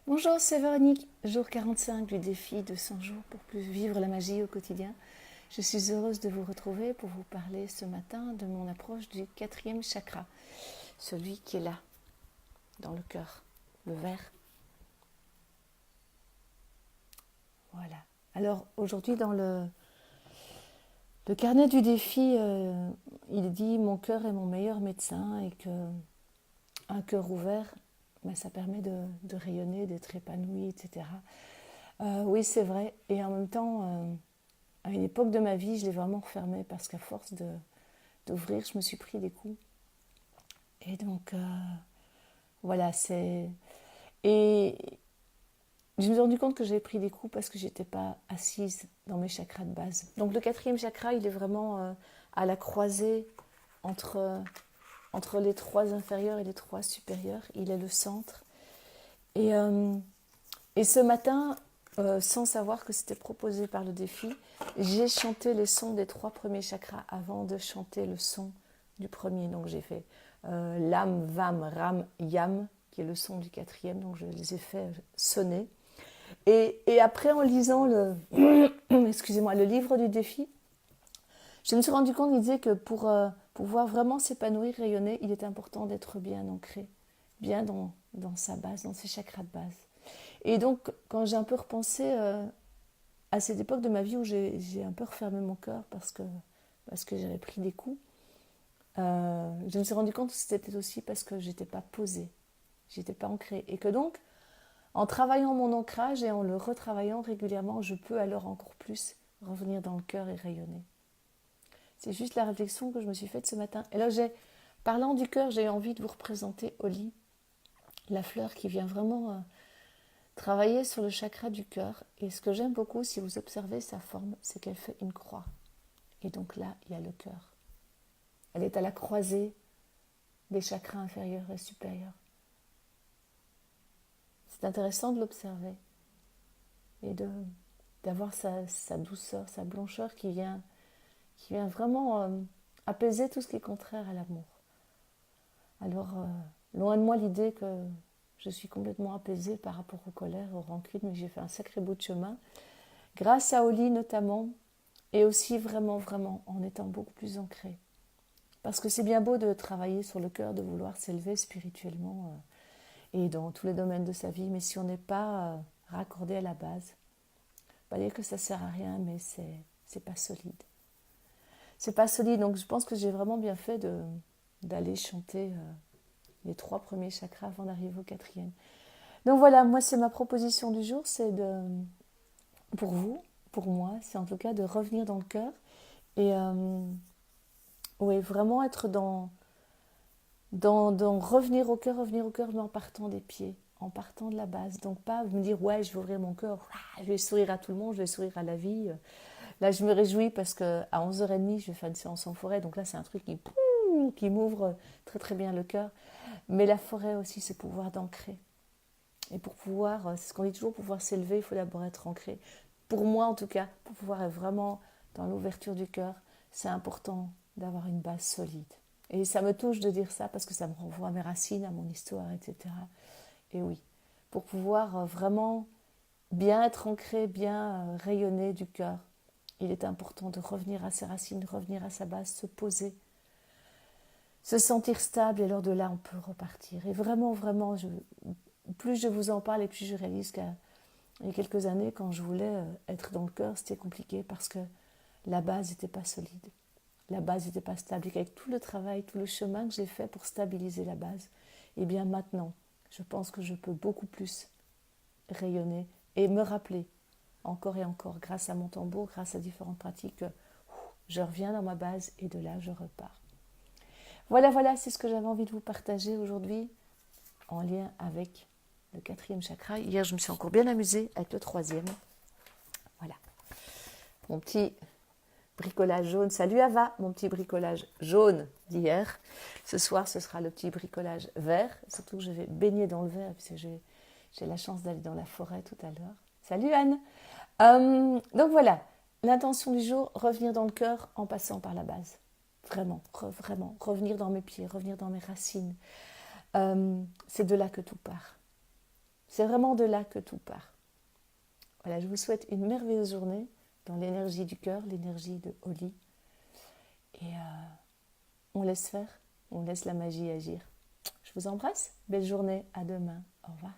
Bonjour, c'est Véronique, jour 45 du défi de 100 jours pour plus vivre la magie au quotidien. Je suis heureuse de vous retrouver pour vous parler ce matin de mon approche du quatrième chakra, celui qui est là, dans le cœur, le vert. Voilà. Alors aujourd'hui dans le carnet du défi, il dit mon cœur est mon meilleur médecin et que un cœur ouvert, ben, ça permet de rayonner, d'être épanoui, etc. Oui, c'est vrai. Et en même temps, à une époque de ma vie, je l'ai vraiment refermé parce qu'à force d'ouvrir, je me suis pris des coups. Et donc, voilà, c'est... Et je me suis rendu compte que j'avais pris des coups parce que j'étais pas assise dans mes chakras de base. Donc le quatrième chakra, il est vraiment à la croisée entre, entre les trois inférieurs et les trois supérieurs. Il est le centre. Et, euh, et ce matin, sans savoir que c'était proposé par le défi, j'ai chanté les sons des trois premiers chakras avant de chanter le son du premier. Donc j'ai fait Lam, Vam, Ram, Yam, qui est le son du quatrième. Donc je les ai fait sonner. Et après, en lisant excusez-moi, le livre du défi, je me suis rendu compte qu'il disait que pour pouvoir vraiment s'épanouir, rayonner, il est important d'être bien ancré, bien dans sa base, dans ses chakras de base. Et donc, quand j'ai un peu repensé à cette époque de ma vie où j'ai un peu refermé mon cœur parce que j'avais pris des coups, je me suis rendu compte que c'était aussi parce que j'étais pas posée, j'étais pas ancrée. Et que donc, en travaillant mon ancrage et en le retravaillant régulièrement, je peux alors encore plus revenir dans le cœur et rayonner. C'est juste la réflexion que je me suis faite ce matin. Et là, parlant du cœur, j'ai envie de vous représenter Oli, la fleur qui vient vraiment travailler sur le chakra du cœur. Et ce que j'aime beaucoup, si vous observez sa forme, c'est qu'elle fait une croix. Et donc là, il y a le cœur. Elle est à la croisée des chakras inférieurs et supérieurs. C'est intéressant de l'observer et d'avoir sa douceur, sa blancheur qui vient vraiment apaiser tout ce qui est contraire à l'amour. Alors, loin de moi l'idée que je suis complètement apaisée par rapport aux colères, aux rancunes, mais j'ai fait un sacré bout de chemin. Grâce à Oli notamment, et aussi vraiment, vraiment en étant beaucoup plus ancrée. Parce que c'est bien beau de travailler sur le cœur, de vouloir s'élever spirituellement et dans tous les domaines de sa vie, mais si on n'est pas raccordé à la base, pas dire que ça sert à rien, mais c'est pas solide. C'est pas solide, donc je pense que j'ai vraiment bien fait d'aller chanter les trois premiers chakras avant d'arriver au quatrième. Donc voilà, moi c'est ma proposition du jour, c'est pour vous, pour moi, c'est en tout cas de revenir dans le cœur et oui, vraiment être dans revenir au cœur, mais en partant des pieds, en partant de la base. Donc pas me dire, ouais, je vais ouvrir mon cœur, je vais sourire à tout le monde, je vais sourire à la vie. Là, je me réjouis parce qu'à 11h30, je vais faire une séance en forêt. Donc là, c'est un truc qui m'ouvre très très bien le cœur. Mais la forêt aussi, c'est pouvoir d'ancrer. Et pour pouvoir, c'est ce qu'on dit toujours, pour pouvoir s'élever, il faut d'abord être ancré. Pour moi, en tout cas, pour pouvoir être vraiment dans l'ouverture du cœur, c'est important d'avoir une base solide. Et ça me touche de dire ça parce que ça me renvoie à mes racines, à mon histoire, etc. Et oui, pour pouvoir vraiment bien être ancré, bien rayonner du cœur, il est important de revenir à ses racines, revenir à sa base, se poser, se sentir stable, et alors de là, on peut repartir. Et vraiment, vraiment, plus je vous en parle et plus je réalise qu'il y a quelques années, quand je voulais être dans le cœur, c'était compliqué parce que la base n'était pas solide. La base n'était pas stable. Et qu'avec tout le travail, tout le chemin que j'ai fait pour stabiliser la base, et bien maintenant, je pense que je peux beaucoup plus rayonner et me rappeler encore et encore, grâce à mon tambour, grâce à différentes pratiques, que je reviens dans ma base et de là, je repars. Voilà, voilà, c'est ce que j'avais envie de vous partager aujourd'hui en lien avec le quatrième chakra. Hier, je me suis encore bien amusée avec le troisième. Voilà. Mon petit bricolage jaune. Salut Ava, mon petit bricolage jaune d'hier. Ce soir, ce sera le petit bricolage vert. Surtout que je vais baigner dans le vert puisque j'ai la chance d'aller dans la forêt tout à l'heure. Salut Anne. Donc voilà, l'intention du jour, revenir dans le cœur en passant par la base. Vraiment, vraiment, revenir dans mes pieds, revenir dans mes racines. C'est de là que tout part. C'est vraiment de là que tout part. Voilà, je vous souhaite une merveilleuse journée dans l'énergie du cœur, l'énergie de Oli. Et on laisse faire, on laisse la magie agir. Je vous embrasse, belle journée, à demain, au revoir.